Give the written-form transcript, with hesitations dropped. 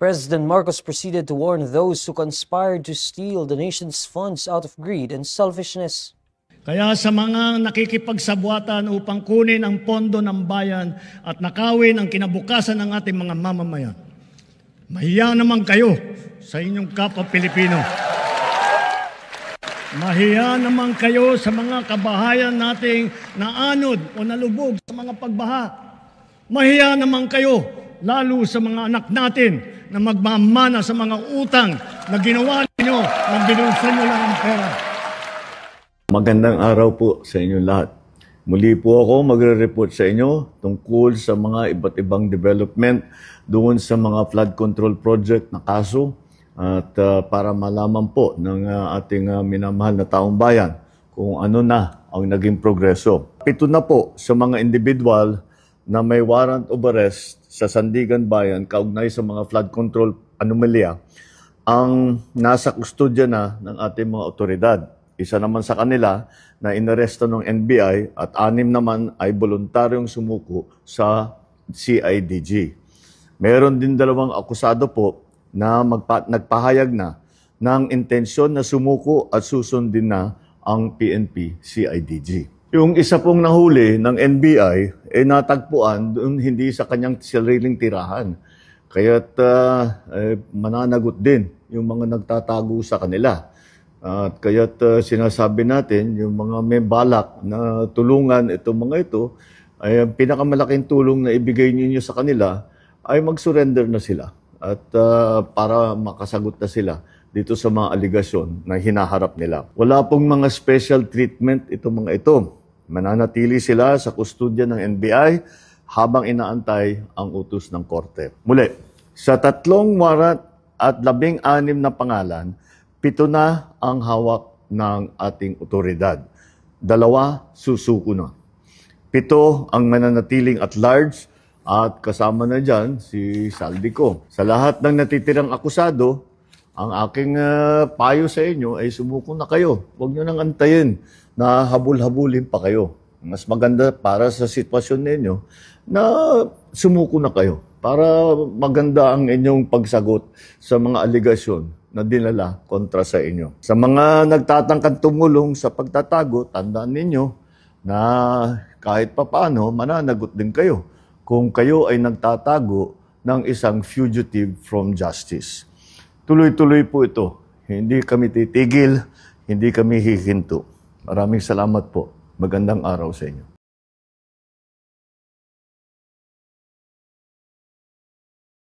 President Marcos proceeded to warn those who conspired to steal the nation's funds out of greed and selfishness. Kaya sa mga nakikipagsabwatan upang kunin ang pondo ng bayan at nakawin ang kinabukasan ng ating mga mamamayan, mahiya naman kayo sa inyong kapwa Pilipino. Mahiya naman kayo sa mga kabahayan nating naanod o nalubog sa mga pagbaha. Mahiya naman kayo lalo sa mga anak natin na magmamana sa mga utang na ginawa ninyo na binulsan nyo lang ang pera. Magandang araw po sa inyong lahat. Muli po ako magre-report sa inyo tungkol sa mga iba't ibang development doon sa mga flood control project na kaso at para malaman po ng ating minamahal na taong bayan kung ano na ang naging progreso. 7 na po sa mga individual na may warrant of arrest sa Sandigan Bayan kaugnay sa mga flood control anomalya ang nasa kustodya na ng ating mga otoridad. Isa naman sa kanila na inaresto ng NBI at 6 naman ay voluntaryong sumuko sa CIDG. Meron din 2 akusado po na nagpahayag na ng intensyon na sumuko at susundin na ang PNP CIDG. Yung isa pong nahuli ng NBI natagpuan doon hindi sa kanyang sariling tirahan. Kaya't mananagot din yung mga nagtatago sa kanila. At kaya't sinasabi natin, yung mga may balak na tulungan itong mga ito, ay ang pinakamalaking tulong na ibigay ninyo sa kanila ay mag-surrender na sila. At para makasagot na sila dito sa mga aligasyon na hinaharap nila. Wala pong mga special treatment itong mga ito. Mananatili sila sa kustodya ng NBI habang inaantay ang utos ng korte. Muli, sa 3 warrant at 16 na pangalan, 7 na ang hawak ng ating otoridad. 2 susuko na. 7 ang mananatiling at large at kasama na dyan si Saldico. Sa lahat ng natitirang akusado, ang aking payo sa inyo ay sumuko na kayo. Huwag nyo nang antayin na habul-habulin pa kayo. Mas maganda para sa sitwasyon ninyo na sumuko na kayo para maganda ang inyong pagsagot sa mga aligasyon na dinala kontra sa inyo. Sa mga nagtatangkang tumulong sa pagtatago, tandaan ninyo na kahit papaano mananagot din kayo kung kayo ay nagtatago ng isang fugitive from justice. Tuloy-tuloy po ito. Hindi kami titigil, hindi kami hihinto. Maraming salamat po. Magandang araw sa inyo.